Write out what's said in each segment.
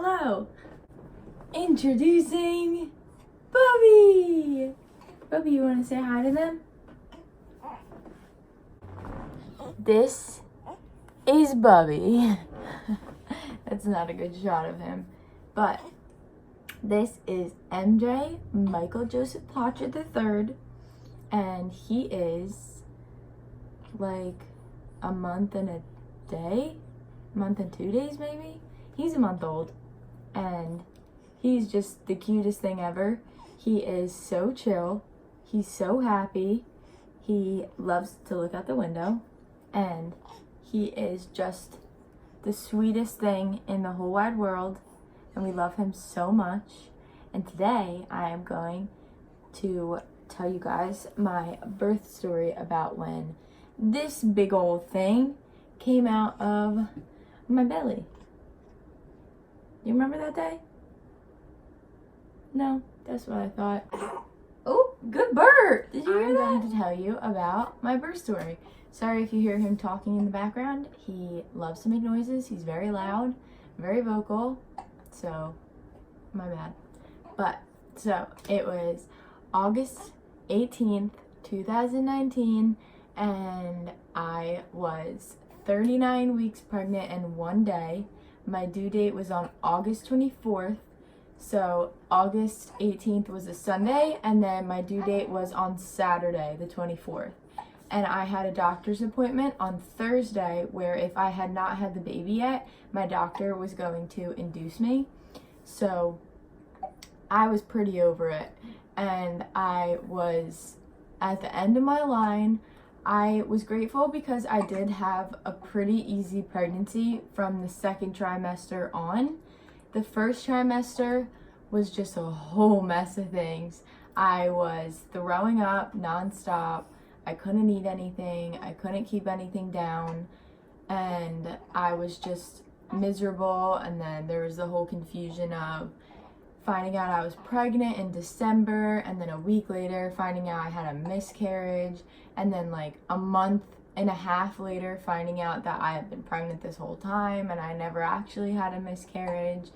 Hello! Introducing Bubby! Bubby, you want to say hi to them? This is Bubby. That's not a good shot of him. But this is MJ Michael Joseph Plotcher III. And he is like a month and a day? Month and 2 days maybe? He's a month old. And he's just the cutest thing ever. He is so chill. He's so happy. He loves to look out the window. And he is just the sweetest thing in the whole wide world. And we love him so much. And today I am going to tell you guys my birth story about when this big old thing came out of my belly. You remember that day? No, that's what I thought. Oh, good bird! Did you hear that? I'm going to tell you about my birth story. Sorry if you hear him talking in the background. He loves to make noises. He's very loud, very vocal. So, my bad. But, so, it was August 18th, 2019, and I was 39 weeks pregnant and 1 day. My due date was on August 24th, so August 18th was a Sunday, and then my due date was on Saturday, the 24th. And I had a doctor's appointment on Thursday where if I had not had the baby yet, my doctor was going to induce me. So I was pretty over it, and I was at the end of my line. I was grateful because I did have a pretty easy pregnancy from the second trimester on. The first trimester was just a whole mess of things. I was throwing up nonstop. I couldn't eat anything. I couldn't keep anything down. And I was just miserable. And then there was the whole confusion of finding out I was pregnant in December, and then a week later finding out I had a miscarriage, and then like a month and a half later finding out that I had been pregnant this whole time and I never actually had a miscarriage.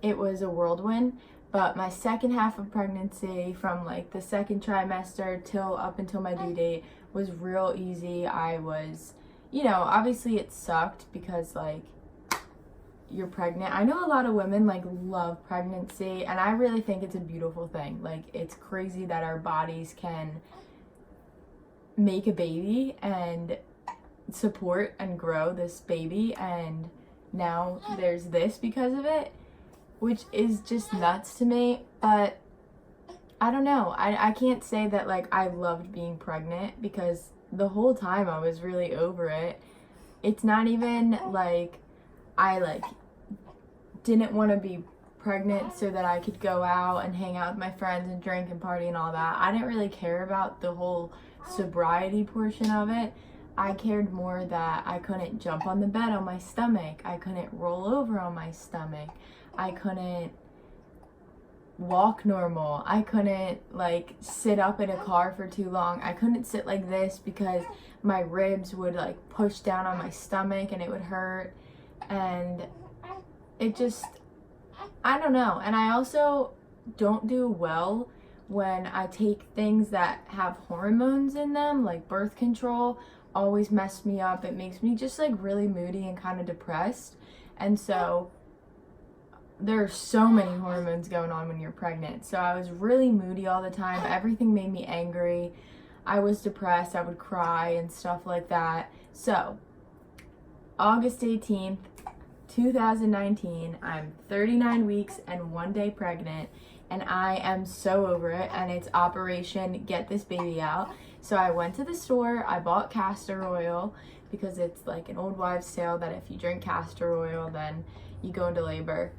It was a whirlwind, but my second half of pregnancy, from like the second trimester till up until my due date, was real easy. I was, obviously it sucked because like you're pregnant. I know a lot of women like love pregnancy, and I really think it's a beautiful thing. Like, it's crazy that our bodies can make a baby and support and grow this baby, and now there's this because of it, which is just nuts to me. But I don't know, I can't say that like I loved being pregnant, because the whole time I was really over it. It's not even like I didn't want to be pregnant so that I could go out and hang out with my friends and drink and party and all that. I didn't really care about the whole sobriety portion of it. I cared more that I couldn't jump on the bed on my stomach. I couldn't roll over on my stomach. I couldn't walk normal. I couldn't like sit up in a car for too long. I couldn't sit like this because my ribs would like push down on my stomach and it would hurt. And it just, I don't know. And I also don't do well when I take things that have hormones in them, like birth control. Always mess me up. It makes me just like really moody and kind of depressed. And so there are so many hormones going on when you're pregnant. So I was really moody all the time. Everything made me angry. I was depressed. I would cry and stuff like that. So August 18th, 2019, I'm 39 weeks and 1 day pregnant, and I am so over it, and it's Operation Get This Baby Out. So I went to the store, I bought castor oil, because it's like an old wives' tale that if you drink castor oil, then you go into labor.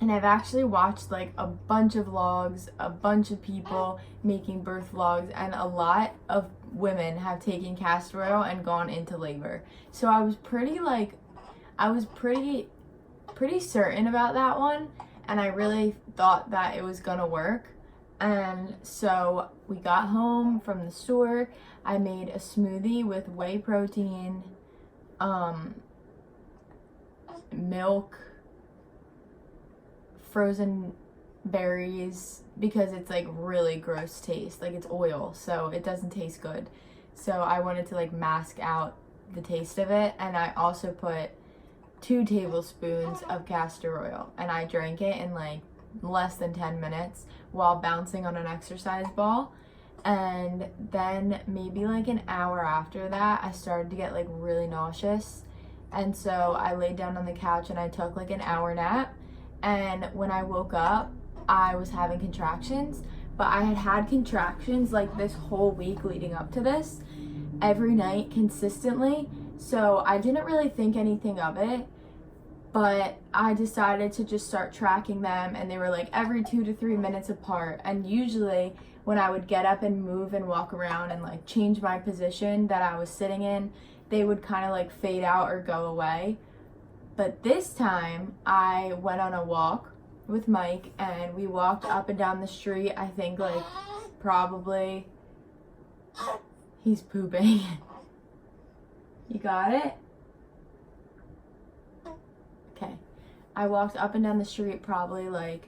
And I've actually watched like a bunch of vlogs, a bunch of people making birth vlogs, and a lot of women have taken castor oil and gone into labor. So I was pretty certain about that one, and I really thought that it was gonna work. And so we got home from the store. I made a smoothie with whey protein, milk, frozen berries, because it's like really gross taste, like it's oil, so it doesn't taste good. So I wanted to like mask out the taste of it, and I also put 2 tablespoons of castor oil, and I drank it in like less than 10 minutes while bouncing on an exercise ball. And then maybe like an hour after that, I started to get like really nauseous, and so I laid down on the couch and I took like an hour nap. And when I woke up, I was having contractions, but I had had contractions like this whole week leading up to this, every night consistently. So I didn't really think anything of it, but I decided to just start tracking them, and they were like every 2 to 3 minutes apart. And usually when I would get up and move and walk around and like change my position that I was sitting in, they would kind of like fade out or go away. But this time I went on a walk with Mike, and we walked up and down the street. I think like probably, he's pooping. You got it? Okay. I walked up and down the street probably like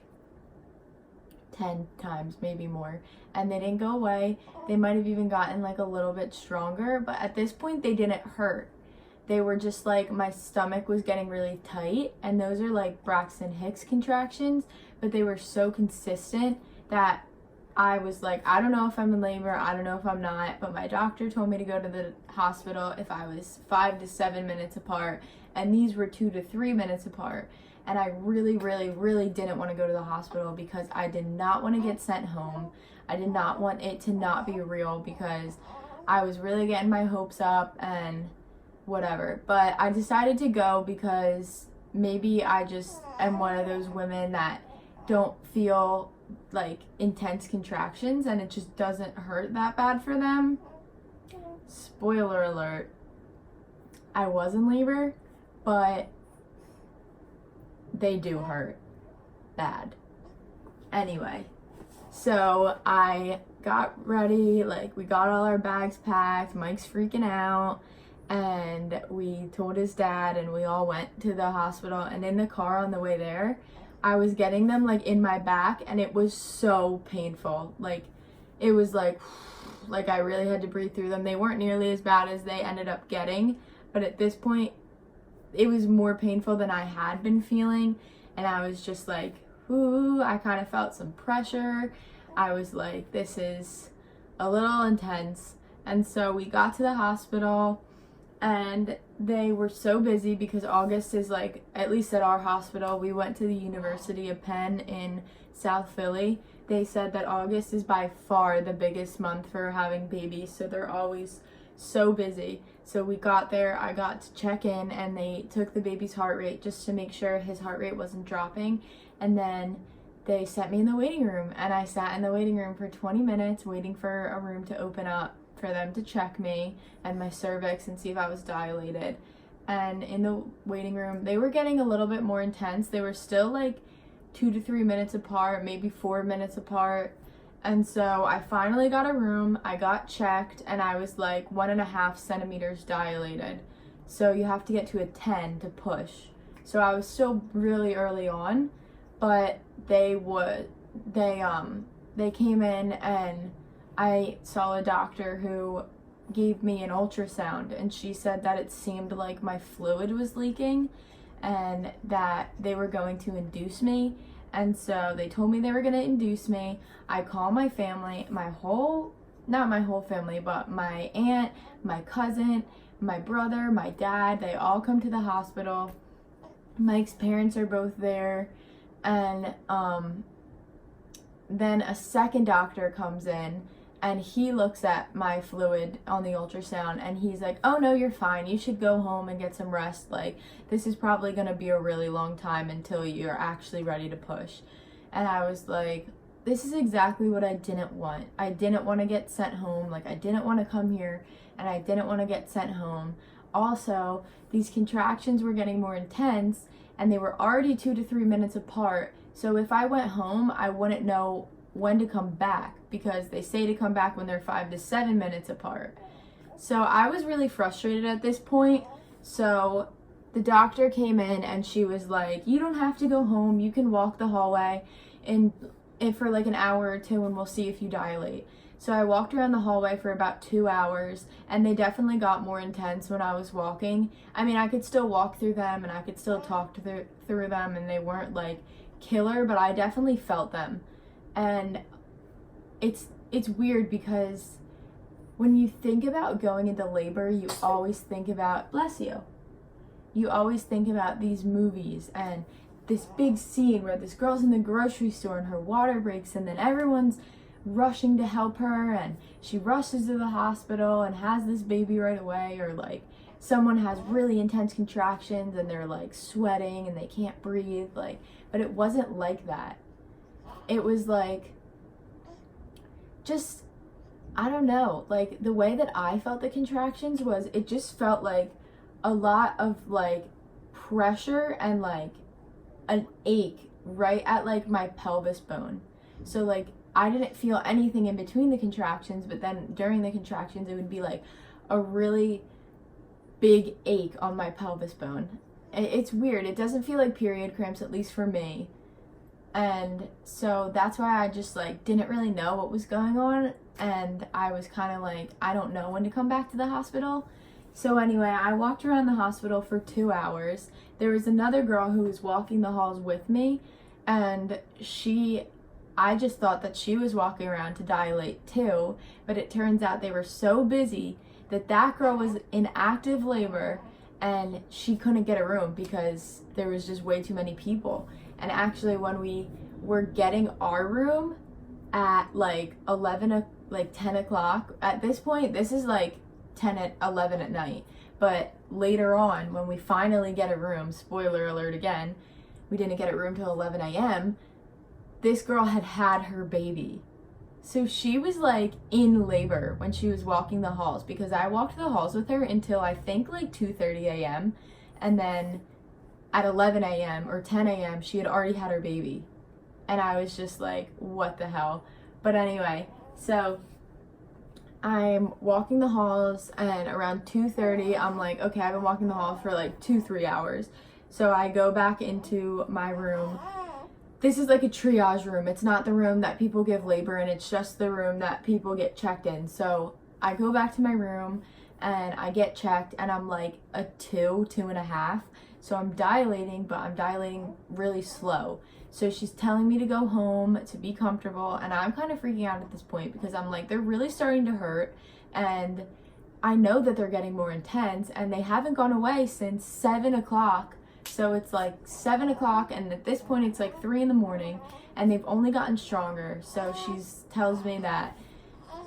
10 times, maybe more, and they didn't go away. They might have even gotten like a little bit stronger, but at this point they didn't hurt. They were just like, my stomach was getting really tight, and those are like Braxton Hicks contractions, but they were so consistent that I was like, I don't know if I'm in labor, I don't know if I'm not, but my doctor told me to go to the hospital if I was 5 to 7 minutes apart, and these were 2 to 3 minutes apart. And I really, really, really didn't want to go to the hospital because I did not want to get sent home. I did not want it to not be real, because I was really getting my hopes up and whatever. But I decided to go because maybe I just am one of those women that don't feel like intense contractions, and it just doesn't hurt that bad for them. Spoiler alert, I was in labor, but they do hurt bad. Anyway, so I got ready, like we got all our bags packed, Mike's freaking out, and we told his dad, and we all went to the hospital. And in the car on the way there, I was getting them like in my back, and it was so painful. Like it was like I really had to breathe through them. They weren't nearly as bad as they ended up getting, but at this point it was more painful than I had been feeling. And I was just like, ooh, I kind of felt some pressure. I was like, this is a little intense. And so we got to the hospital, and they were so busy because August is like, at least at our hospital, we went to the University of Penn in South Philly. They said that August is by far the biggest month for having babies, so they're always so busy. So we got there, I got to check in, and they took the baby's heart rate just to make sure his heart rate wasn't dropping. And then they sent me in the waiting room, and I sat in the waiting room for 20 minutes waiting for a room to open up for them to check me and my cervix and see if I was dilated. And in the waiting room, they were getting a little bit more intense. They were still like 2 to 3 minutes apart, maybe 4 minutes apart. And so I finally got a room, I got checked, and I was like 1.5 centimeters dilated. So you have to get to a 10 to push. So I was still really early on, but they came in, and I saw a doctor who gave me an ultrasound, and she said that it seemed like my fluid was leaking and that they were going to induce me. And so they told me they were going to induce me. I called my family, not my whole family, but my aunt, my cousin, my brother, my dad, they all come to the hospital. Mike's parents are both there. And then a second doctor comes in, and he looks at my fluid on the ultrasound, and he's like, oh no, you're fine. You should go home and get some rest. Like, this is probably going to be a really long time until you're actually ready to push. And I was like, this is exactly what I didn't want. I didn't want to get sent home. Like, I didn't want to come here, and I didn't want to get sent home. Also, these contractions were getting more intense, and they were already 2 to 3 minutes apart. So if I went home, I wouldn't know when to come back, because they say to come back when they're 5 to 7 minutes apart. So I was really frustrated at this point. So the doctor came in and she was like, you don't have to go home, you can walk the hallway and for like an hour or two and we'll see if you dilate. So I walked around the hallway for about 2 hours, and they definitely got more intense when I was walking. I mean, I could still walk through them and I could still talk through them, and they weren't like killer, but I definitely felt them. And it's weird because when you think about going into labor, you always think about, bless you, you always think about these movies and this big scene where this girl's in the grocery store and her water breaks and then everyone's rushing to help her and she rushes to the hospital and has this baby right away, or like someone has really intense contractions and they're like sweating and they can't breathe, like, but it wasn't like that. It was like, just, I don't know, like the way that I felt the contractions was, it just felt like a lot of like pressure and like an ache right at like my pelvis bone. So like I didn't feel anything in between the contractions, but then during the contractions it would be like a really big ache on my pelvis bone. It's weird. It doesn't feel like period cramps, at least for me. And so that's why I just like didn't really know what was going on, and I was kind of like, I don't know when to come back to the hospital. So anyway, I walked around the hospital for 2 hours. There was another girl who was walking the halls with me, and I just thought that she was walking around to dilate too, but it turns out they were so busy that girl was in active labor and she couldn't get a room because there was just way too many people. And actually when we were getting our room at like 10 o'clock, at this point, this is like 11 at night, but later on when we finally get a room, spoiler alert again, we didn't get a room till 11 a.m., this girl had her baby. So she was like in labor when she was walking the halls, because I walked the halls with her until I think like 2:30 a.m. And then at 11 a.m. or 10 a.m. she had already had her baby. And I was just like, what the hell? But anyway, so I'm walking the halls, and around 2:30 I'm like, okay, I've been walking the halls for like 2-3 hours. So I go back into my room. This is like a triage room. It's not the room that people give labor in, it's just the room that people get checked in. So I go back to my room and I get checked, and I'm like a 2.5. So I'm dilating, but I'm dilating really slow. So she's telling me to go home to be comfortable, and I'm kind of freaking out at this point because I'm like, they're really starting to hurt, and I know that they're getting more intense, and they haven't gone away since 7 o'clock. So it's like 7 o'clock, and at this point it's like 3 in the morning, and they've only gotten stronger. So she tells me that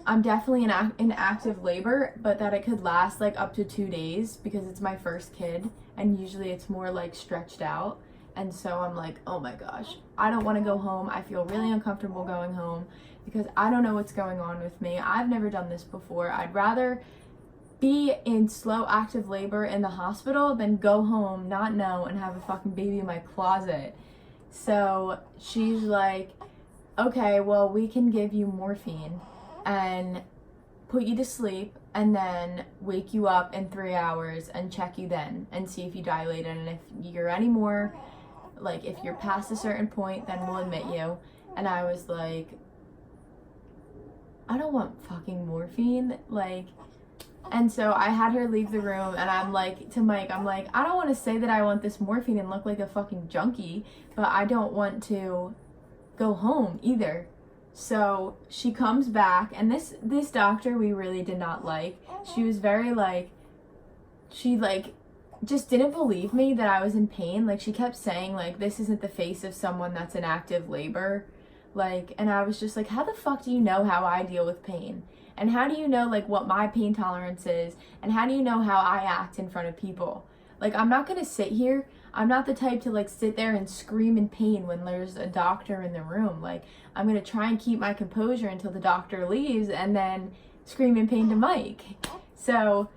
I'm definitely in active labor, but that it could last like up to 2 days because it's my first kid, and usually it's more like stretched out. And so I'm like, oh my gosh, I don't want to go home. I feel really uncomfortable going home because I don't know what's going on with me. I've never done this before. I'd rather be in slow active labor in the hospital than go home, not know, and have a fucking baby in my closet. So she's like, okay, well, we can give you morphine and put you to sleep and then wake you up in 3 hours and check you then and see if you dilated, and if you're any more, like if you're past a certain point, then we'll admit you. And I was like, I don't want fucking morphine, like. And so I had her leave the room, and I'm like to Mike, I'm like, I don't want to say that I want this morphine and look like a fucking junkie, but I don't want to go home either. So she comes back, and this doctor we really did not like. She was very like, she like just didn't believe me that I was in pain. Like she kept saying like, this isn't the face of someone that's in active labor. Like, and I was just like, how the fuck do you know how I deal with pain? And how do you know like what my pain tolerance is? And how do you know how I act in front of people? Like, I'm not gonna sit here. I'm not the type to like sit there and scream in pain when there's a doctor in the room. Like, I'm gonna try and keep my composure until the doctor leaves and then scream in pain to Mike. So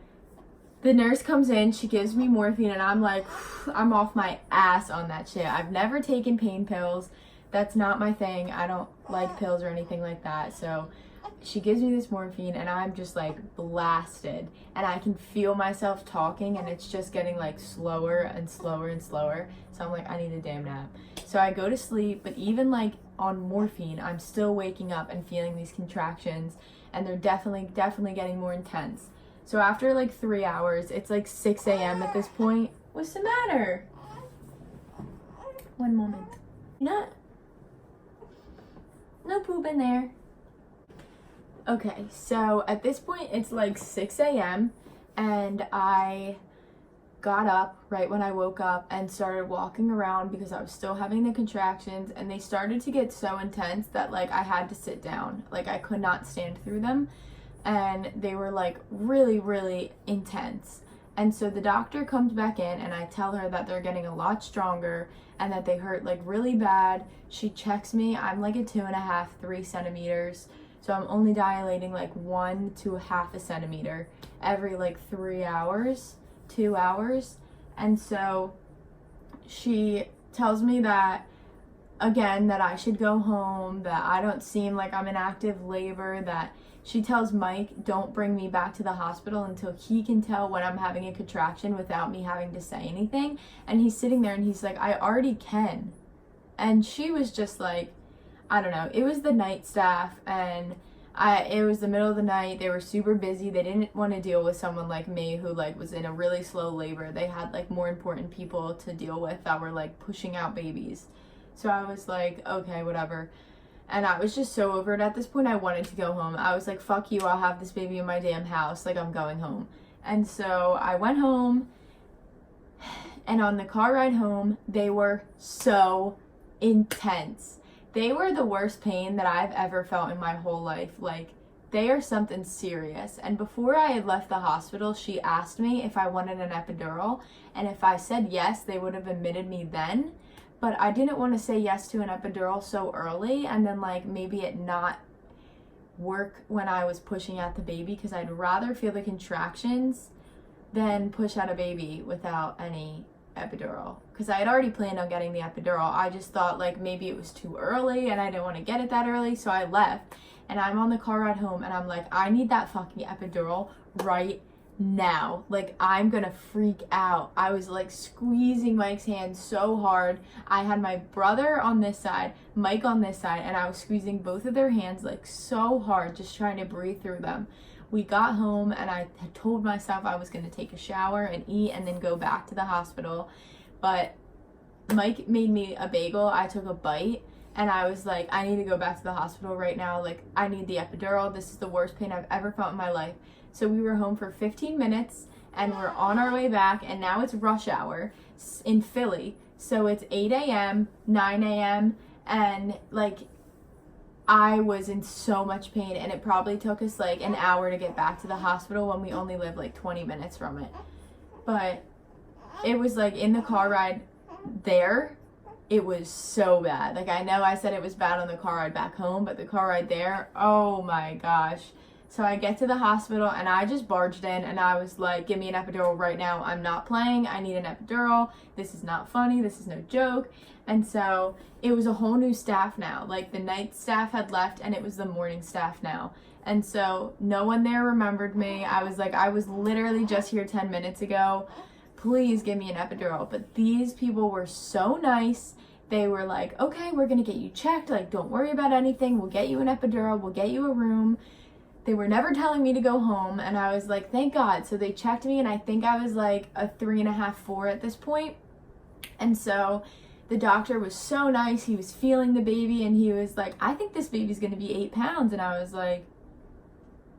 the nurse comes in, she gives me morphine, and I'm like, I'm off my ass on that shit. I've never taken pain pills. That's not my thing. I don't like pills or anything like that. So she gives me this morphine and I'm just like blasted, and I can feel myself talking and it's just getting like slower and slower and slower. So I'm like, I need a damn nap. So I go to sleep, but even like on morphine, I'm still waking up and feeling these contractions, and they're definitely getting more intense. So after like 3 hours, it's like 6 a.m. at this point. What's the matter? One moment. No poop in there. Okay, so at this point it's like 6 a.m. and I got up right when I woke up and started walking around because I was still having the contractions, and they started to get so intense that like I had to sit down. Like I could not stand through them, and they were like really intense. And so the doctor comes back in and I tell her that they're getting a lot stronger and that they hurt like really bad. She checks me. I'm like a 2.5, 3 centimeters. So I'm only dilating like 1 to 0.5 centimeter every like 3 hours, 2 hours. And so she tells me that, again, that I should go home, that I don't seem like I'm in active labor, that she tells Mike, don't bring me back to the hospital until he can tell when I'm having a contraction without me having to say anything. And he's sitting there and he's like, I already can. And she was just like, I don't know. It was the night staff, and it was the middle of the night. They were super busy. They didn't want to deal with someone like me who like was in a really slow labor. They had like more important people to deal with that were like pushing out babies. So I was like, okay, whatever. And I was just so over it at this point. I wanted to go home. I was like, fuck you, I'll have this baby in my damn house. Like, I'm going home. And so I went home, and on the car ride home, they were so intense. They were the worst pain that I've ever felt in my whole life. Like, they are something serious. And before I had left the hospital, she asked me if I wanted an epidural. And if I said yes, they would have admitted me then. But I didn't want to say yes to an epidural so early and then like maybe it not work when I was pushing out the baby, because I'd rather feel the contractions than push out a baby without any epidural. Because I had already planned on getting the epidural. I just thought like maybe it was too early and I didn't want to get it that early, so I left. And I'm on the car ride home and I'm like, I need that fucking epidural right now. Like, I'm gonna freak out. I was like squeezing Mike's hand so hard. I had my brother on this side, Mike on this side, and I was squeezing both of their hands like so hard, just trying to breathe through them. We got home and I had told myself I was gonna take a shower and eat and then go back to the hospital. But Mike made me a bagel. I took a bite and I was like, I need to go back to the hospital right now. Like, I need the epidural. This is the worst pain I've ever felt in my life. So we were home for 15 minutes and we're on our way back, and now it's rush hour in Philly. So it's 8 a.m., 9 a.m., and like I was in so much pain, and it probably took us like an hour to get back to the hospital when we only live like 20 minutes from it. But it was like in the car ride there, it was so bad. Like, I know I said it was bad on the car ride back home, but the car ride there, oh my gosh. So I get to the hospital and I just barged in and I was like, give me an epidural right now. I'm not playing. I need an epidural. This is not funny. This is no joke. And so it was a whole new staff now. Like, the night staff had left and it was the morning staff now. And so no one there remembered me. I was like, I was literally just here 10 minutes ago. Please give me an epidural. But these people were so nice. They were like, okay, we're going to get you checked. Like, don't worry about anything. We'll get you an epidural. We'll get you a room. They were never telling me to go home, and I was like, thank God. So they checked me, and I think I was like a 3.5, 4 at this point. And so the doctor was so nice. He was feeling the baby, and he was like, I think this baby's going to be 8 pounds. And I was like,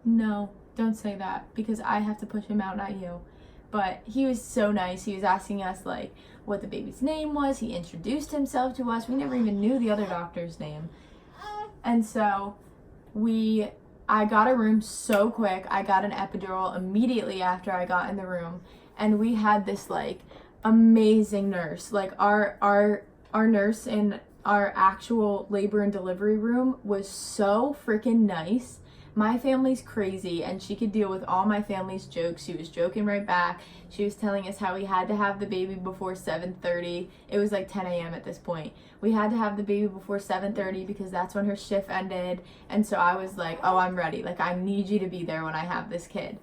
no, don't say that, because I have to push him out, not you. But he was so nice. He was asking us like what the baby's name was. He introduced himself to us. We never even knew the other doctor's name. And so I got a room so quick. I got an epidural immediately after I got in the room, and we had this like amazing nurse. Like, our nurse in our actual labor and delivery room was so freaking nice. my family's crazy and she could deal with all my family's jokes. She was joking right back. She was telling us how we had to have the baby before 7:30. It was like 10 a.m. at this point. We had to have the baby before 7:30 because that's when her shift ended. And so I was like, oh, I'm ready. Like, I need you to be there when I have this kid.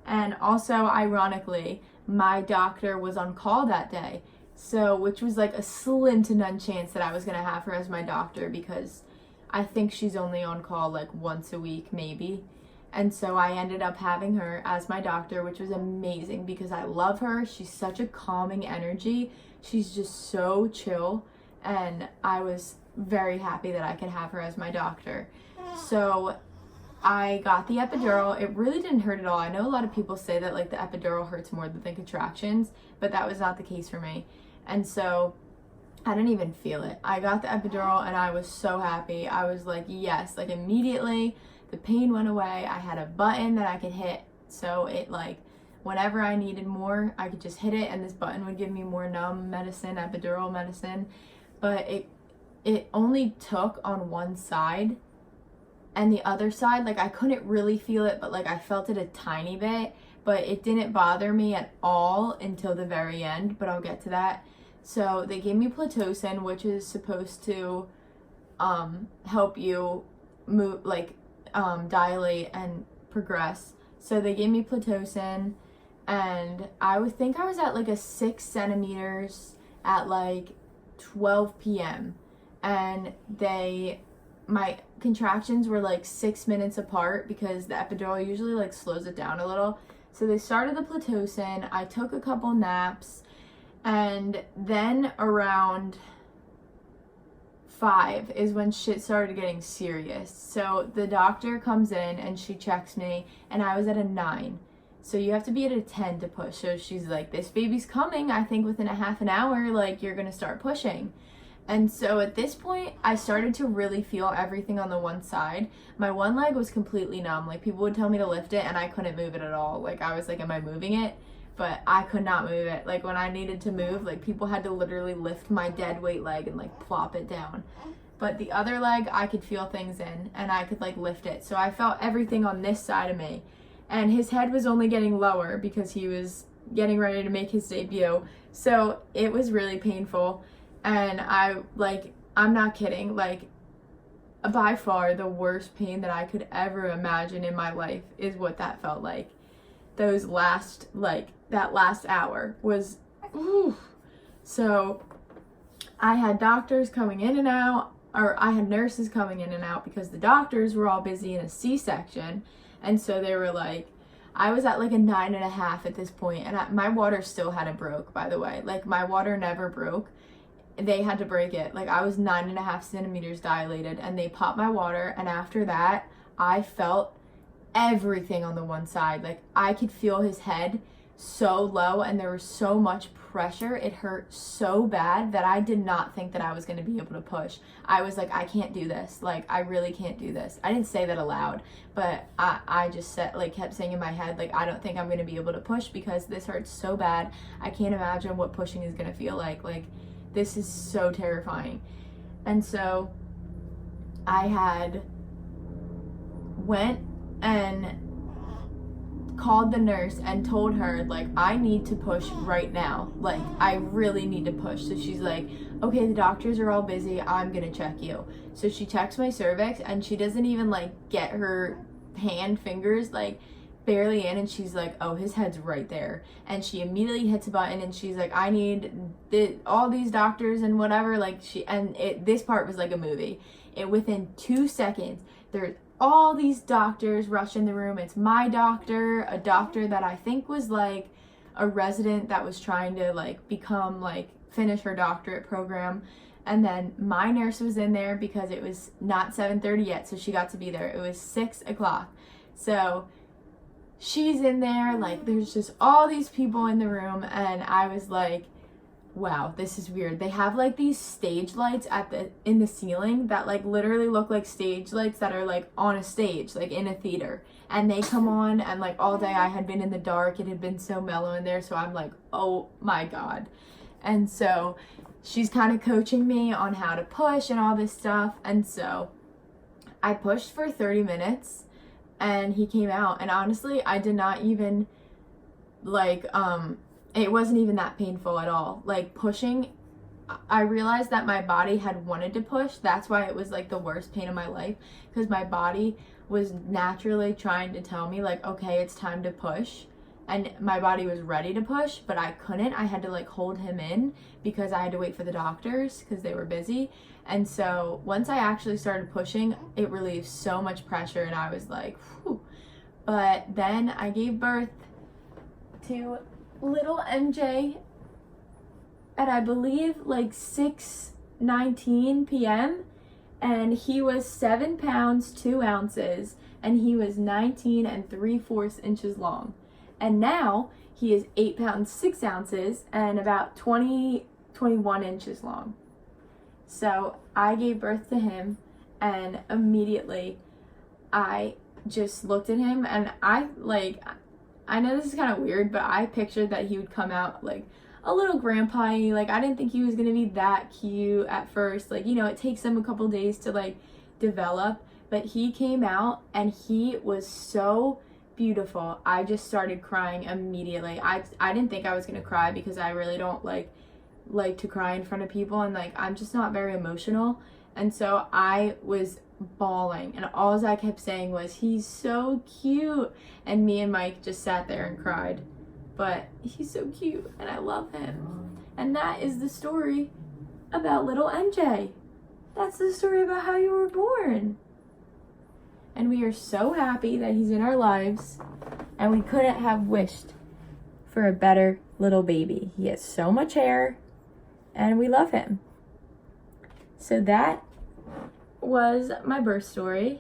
And also, ironically, my doctor was on call that day. So, which was like a slim to none chance that I was going to have her as my doctor, because I think she's only on call like once a week, maybe. And so I ended up having her as my doctor, which was amazing because I love her. She's such a calming energy. She's just so chill. And I was very happy that I could have her as my doctor. So I got the epidural. It really didn't hurt at all. I know a lot of people say that like the epidural hurts more than the contractions, but that was not the case for me. And so I didn't even feel it. I got the epidural and I was so happy. I was like, yes, like immediately the pain went away. I had a button that I could hit. So it like, whenever I needed more, I could just hit it and this button would give me more numb medicine, epidural medicine. But it only took on one side, and the other side, like I couldn't really feel it, but like I felt it a tiny bit, but it didn't bother me at all until the very end, but I'll get to that. So they gave me Pitocin, which is supposed to help you move, like dilate and progress. So they gave me Pitocin, and I would think I was at like a 6 centimeters at like 12 p.m. and my contractions were like 6 minutes apart because the epidural usually like slows it down a little. So they started the Pitocin. I took a couple naps, and then around 5 is when shit started getting serious. So the doctor comes in and she checks me, and I was at a 9. So you have to be at a 10 to push. So she's like, this baby's coming, I think within a half an hour, like you're gonna start pushing. And so at this point, I started to really feel everything on the one side. My one leg was completely numb. Like people would tell me to lift it and I couldn't move it at all. Like I was like, am I moving it? But I could not move it. Like when I needed to move, like people had to literally lift my dead weight leg and like plop it down. But the other leg, I could feel things in and I could like lift it. So I felt everything on this side of me. And his head was only getting lower because he was getting ready to make his debut. So it was really painful. And I'm not kidding, like by far the worst pain that I could ever imagine in my life is what that felt like. That last hour was, oof. So I had doctors coming in and out, or I had nurses coming in and out because the doctors were all busy in a C-section. And so they were like, I was at like a 9.5 at this point, and my water still hadn't broke, by the way. Like my water never broke. They had to break it. Like I was 9.5 centimeters dilated, and they popped my water, and after that I felt everything on the one side. Like I could feel his head so low, and there was so much pressure. It hurt so bad that I did not think that I was going to be able to push. I was like, I can't do this. Like I really can't do this. I didn't say that aloud, but I just said, like, kept saying in my head, like, I don't think I'm going to be able to push because this hurts so bad. I can't imagine what pushing is going to feel like. Like this is so terrifying. And so I had went and called the nurse and told her, like, I need to push right now. Like, I really need to push. So she's like, okay, the doctors are all busy. I'm gonna check you. So she checks my cervix, and she doesn't even, like, get her fingers, like, barely in, and she's like, oh, his head's right there. And she immediately hits a button, and she's like, I need all these doctors and whatever. Like, this part was like a movie. Within 2 seconds, there's all these doctors rush in the room. It's my doctor, a doctor that I think was like a resident that was trying to like become like finish her doctorate program. And then my nurse was in there because it was not 7:30 yet, so she got to be there. It was 6 o'clock. So she's in there, like there's just all these people in the room, and I was like, wow, this is weird. They have like these stage lights in the ceiling that like literally look like stage lights that are like on a stage, like in a theater. And they come on, and like all day I had been in the dark. It had been so mellow in there. So I'm like, oh my God. And so she's kind of coaching me on how to push and all this stuff. And so I pushed for 30 minutes. and he came out, and honestly, I did not even like it wasn't even that painful at all. Like pushing, I realized that my body had wanted to push. That's why it was like the worst pain of my life, because my body was naturally trying to tell me like, okay, it's time to push, and my body was ready to push, but I couldn't. I had to like hold him in because I had to wait for the doctors because they were busy. And so once I actually started pushing, it relieved so much pressure, and I was like, whew. But then I gave birth to little MJ at, I believe, like 6:19 p.m. and he was 7 pounds 2 ounces, and he was 19 3/4 inches long. And now he is 8 pounds 6 ounces and about 21 inches long. So I gave birth to him, and immediately I just looked at him, and I know this is kind of weird, but I pictured that he would come out like a little grandpa-y. Like, I didn't think he was gonna be that cute at first. Like, you know, it takes him a couple days to like develop, but he came out and he was so beautiful. I just started crying immediately. I didn't think I was gonna cry because I really don't like to cry in front of people, and like I'm just not very emotional. And so I was bawling, and all I kept saying was, he's so cute. And me and Mike just sat there and cried. But he's so cute, and I love him. And that is the story about little MJ. That's the story about how you were born. And we are so happy that he's in our lives, and we couldn't have wished for a better little baby. He has so much hair, and we love him. So that was my birth story.